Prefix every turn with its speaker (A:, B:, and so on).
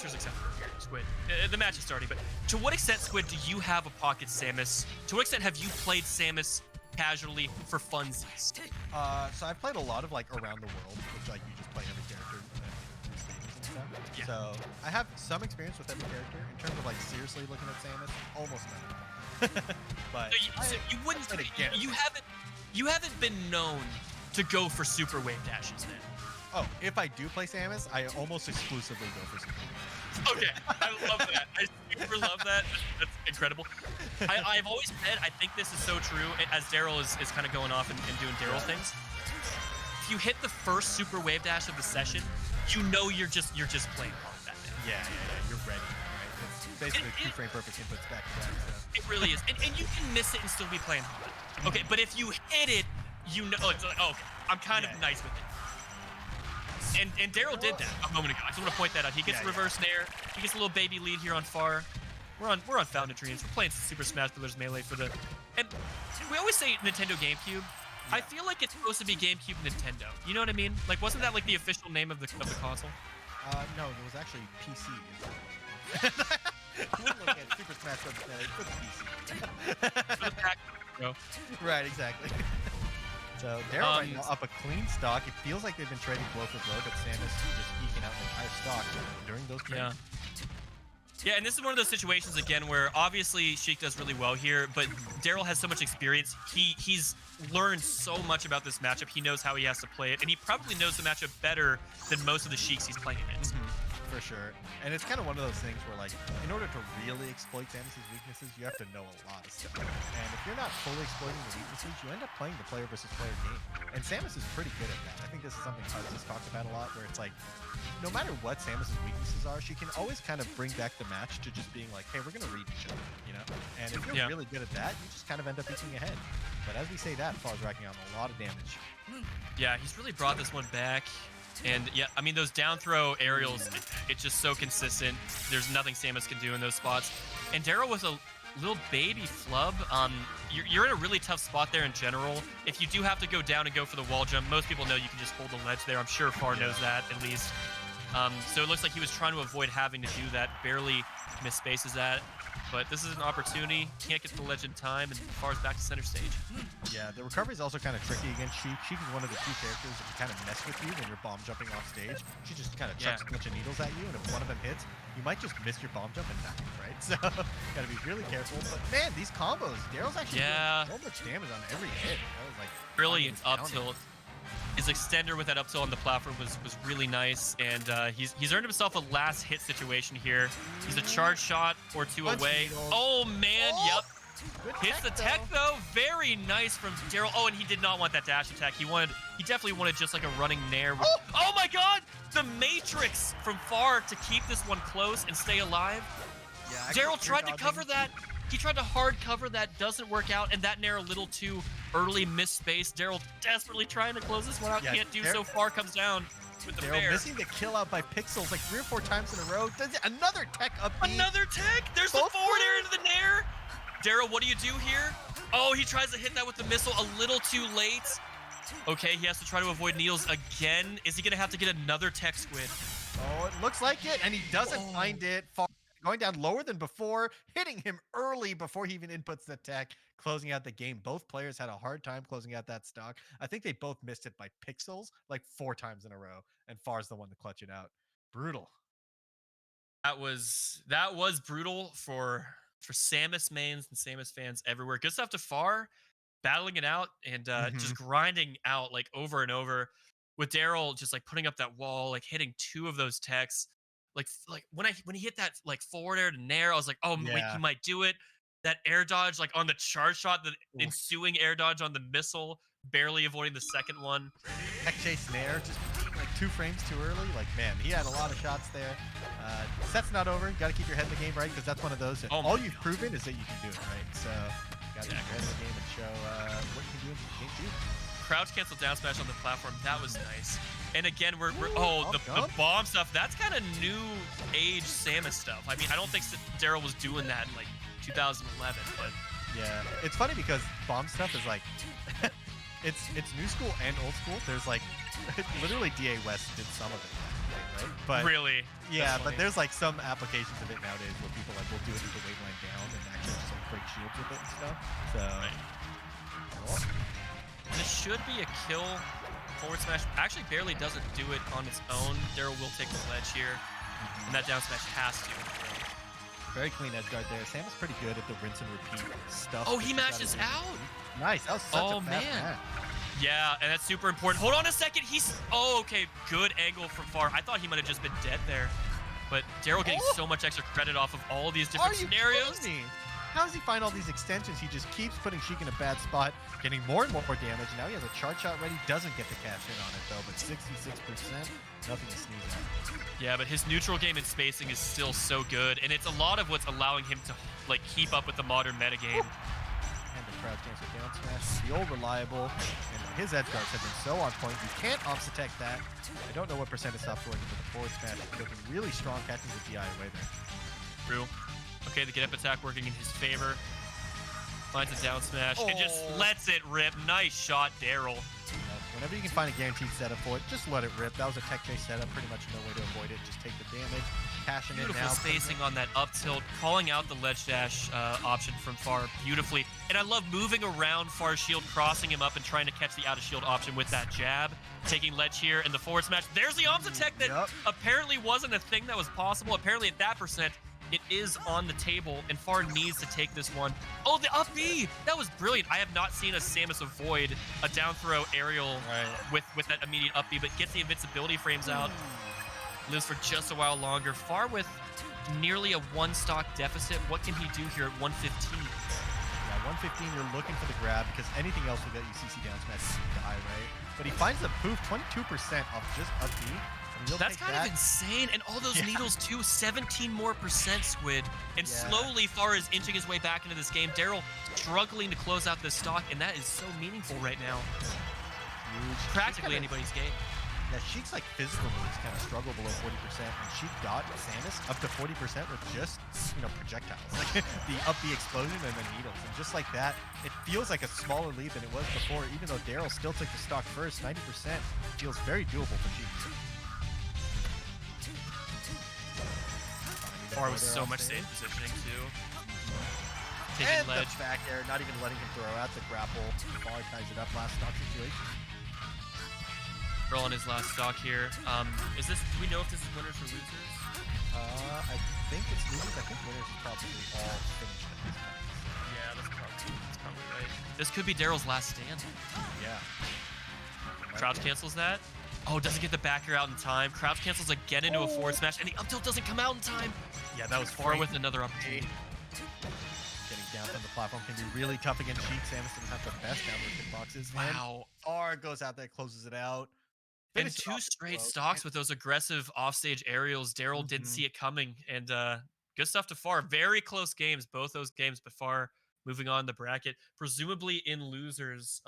A: answers except for Squid. The match is starting, but to what extent, Squid, do you have a pocket Samus? To what extent have you played Samus casually for funsies?
B: So I've played a lot of like Around the World, which like you just play every character through stages and stuff.
A: Yeah.
B: So I have some experience with every character in terms of like seriously looking at Samus, almost none. But
A: So you wouldn't. You haven't been known to go for super wave dashes then.
B: Oh, if I do play Samus, I almost exclusively go for super wave.
A: Okay, I love that. I super love that. That's incredible. I've always said, I think this is so true, as Darrell is kind of going off and doing Darrell things. If you hit the first super wave dash of the session, you know you're just playing hard that day.
B: Yeah, you're ready. Right? It's basically 2 frame perfect inputs back to back. So.
A: It really is. And you can miss it and still be playing hard. Okay, but if you hit it, you know, it's like, oh, okay, I'm kind of nice with it. And Darrell did that a moment ago. I just want to point that out. He gets reverse nair. He gets a little baby lead here on Far. We're on Fountain of Dreams. We're playing Super Smash Bros. Melee for the. And we always say Nintendo GameCube. Yeah. I feel like it's supposed to be GameCube Nintendo. You know what I mean? Like, wasn't that like the official name of the console?
B: No, it was actually PC. We're looking at Super Smash Bros. For the PC.
A: For the pack, bro.
B: Right, exactly. So Darrell right now up a clean stock. It feels like they've been trading blow for blow, but Samus just eking out an entire stock during those trades.
A: Yeah, and this is one of those situations again where obviously Sheik does really well here, but Darrell has so much experience. He's learned so much about this matchup. He knows how he has to play it, and he probably knows the matchup better than most of the Sheiks he's playing against.
B: For sure. And it's kind of one of those things where, like, in order to really exploit Samus's weaknesses, you have to know a lot of stuff. And if you're not fully exploiting the weaknesses, you end up playing the player versus player game. And Samus is pretty good at that. I think this is something Hutz has talked about a lot, where it's like, no matter what Samus's weaknesses are, she can always kind of bring back the match to just being like, hey, we're going to read each other, you know? And if you're really good at that, you just kind of end up eking ahead. But as we say that, Far's racking out a lot of damage.
A: Yeah, he's really brought this one back. And yeah, I mean, those down throw aerials, it's just so consistent. There's nothing Samus can do in those spots. And Darrell with a little baby flub. You're in a really tough spot there in general. If you do have to go down and go for the wall jump, most people know you can just hold the ledge there. I'm sure Far knows that, at least. So it looks like he was trying to avoid having to do that. Barely misspaces that. But this is an opportunity. Can't get to the ledge in time, and Far's back to center stage.
B: Yeah, the recovery is also kind of tricky against Sheik. Sheik is one of the few characters that can kind of mess with you when you're bomb jumping off stage. She just kind of chucks a bunch of needles at you, and if one of them hits, you might just miss your bomb jump and die, right? So, gotta be really careful. But man, these combos, Darrell's actually doing so much damage on every hit. That was like
A: brilliant up tilt. His extender with that up tilt on the platform was really nice, and he's earned himself a last hit situation here. He's a charge shot or two away. Oh man, yep. Hits the tech though. Very nice from Darrell. Oh, and he did not want that dash attack. He definitely wanted just like a running nair. Oh my god! The Matrix from Far to keep this one close and stay alive. Yeah, Darrell tried to cover that. He tried to hard cover that, doesn't work out, and that nair a little too early, missed space. Darrell desperately trying to close this one out, can't do so. Far comes down with the
B: Darrell missing the kill out by pixels like 3 or 4 times in a row. Does it, another tech up.
A: Another tech? There's the forward air into the nair. Darrell, what do you do here? Oh, he tries to hit that with the missile a little too late. Okay, he has to try to avoid needles again. Is he gonna have to get another tech, Squid?
B: Oh, it looks like it, and he doesn't find it. Far going down lower than before, hitting him early before he even inputs the tech, closing out the game. Both players had a hard time closing out that stock. I think they both missed it by pixels like 4 times in a row, and Far's the one to clutch it out. Brutal.
A: That was brutal for Samus mains and Samus fans everywhere. Good stuff to Far, battling it out and just grinding out like over and over. With Darrell just like putting up that wall, like hitting 2 of those techs. Like when he hit that like forward air to nair, I was like, oh wait, he might do it. That air dodge like on the charge shot, the ensuing air dodge on the missile, barely avoiding the second one.
B: Tech chase nair, just like 2 frames too early. Like man, he had a lot of shots there. Set's not over. Got to keep your head in the game, right? Because that's one of those. All you've proven is that you can do it, right? So got to keep your head in the game and show what you can do in game 2.
A: Crouch cancel down smash on the platform. That was nice. And again, the bomb stuff. That's kind of new age Samus stuff. I mean, I don't think Darrell was doing that in like 2011, but
B: yeah, it's funny because bomb stuff is like it's new school and old school. There's like literally DA West did some of it. thing, right? But
A: Really?
B: yeah,
A: That's
B: but
A: funny.
B: there's like some applications of it nowadays where people like will do it with the wave line down and actually just like break shields with it and stuff. So
A: Right. This should be a kill. Forward smash actually barely doesn't do it on its own. Darrell will take the ledge here, and that down smash has to.
B: very clean edge guard there. Samus pretty good at the rinse and repeat stuff.
A: Oh,
B: that
A: he
B: she's gotta
A: matches
B: do.
A: out.
B: Nice. That was such
A: Oh,
B: a fast
A: man.
B: match.
A: Yeah, and that's super important. Hold on a second. He's okay. Good angle from far. I thought he might have just been dead there, but Darrell getting so much extra credit off of all these different scenarios.
B: Kidding me? How does he find all these extensions? He just keeps putting Sheik in a bad spot, getting more and more damage. Now he has a charge shot ready. Doesn't get the cash in on it though, but 66%, nothing to sneeze at.
A: Yeah, but his neutral game and spacing is still so good, and it's a lot of what's allowing him to like keep up with the modern metagame.
B: And the crowd cancel down smash. The old reliable, and his edge guards have been so on point. You can't ops attack that. I don't know what percent it stops working, but the forward smash is looking really strong, catching the DI away there.
A: True. Okay, the get up attack working in his favor. Finds a down smash and just lets it rip. Nice shot, Darrell.
B: Whenever you can find a guaranteed setup for it, just let it rip. That was a tech chase setup. Pretty much no way to avoid it. Just take the damage. Cashing in
A: Beautiful
B: now.
A: spacing on that up tilt, calling out the ledge dash option from far beautifully. And I love moving around far shield, crossing him up and trying to catch the out of shield option with that jab. Taking ledge here and the forward smash. There's the ops attack that apparently wasn't a thing that was possible. Apparently at that percent, it is on the table, and Far needs to take this one. Oh, the up B! That was brilliant. I have not seen a Samus avoid a down throw aerial with that immediate up B, but gets the invincibility frames out. Lives for just a while longer. Far with nearly a one stock deficit. What can he do here at 115?
B: Yeah, 115, you're looking for the grab because anything else will get you CC down smash to high, right? But he finds the poof 22% off just up B.
A: That's kind of insane, and all those needles too, 17% more Squid, and slowly Far is inching his way back into this game. Darrell struggling to close out this stock, and that is so meaningful right now.
B: Huge.
A: Practically anybody's game.
B: Yeah, Sheik's like physical moves kind of struggle below 40%, and Sheik got Samus up to 40% with just, projectiles. Like the up B explosion and the needles. And just like that, it feels like a smaller lead than it was before, even though Darrell still took the stock first. 90% feels very doable for Sheik.
A: Far with so much safe positioning too. Taking
B: and
A: ledge.
B: The back air, not even letting him throw out the grapple. Far ties it up, last stock situation.
A: Roll on his last stock here. Do we know if this is winners or losers?
B: I think it's losers. I think winners is probably all finished at this point.
A: Yeah, that's probably right. This could be Darrell's last stand.
B: Yeah.
A: Crouch cancels that. Oh, doesn't get the back air out in time. Crouch cancels again into a forward smash, and the up tilt doesn't come out in time. Yeah, that was Far with another opportunity.
B: Getting down from the platform can be really tough against Sheik. Samus doesn't have the best downward hitboxes.
A: Wow.
B: And Far goes out there, closes it out.
A: And two straight stocks with those aggressive offstage aerials. Darrell didn't see it coming, and good stuff to Far. Very close games, both those games, but Far moving on the bracket, presumably in losers.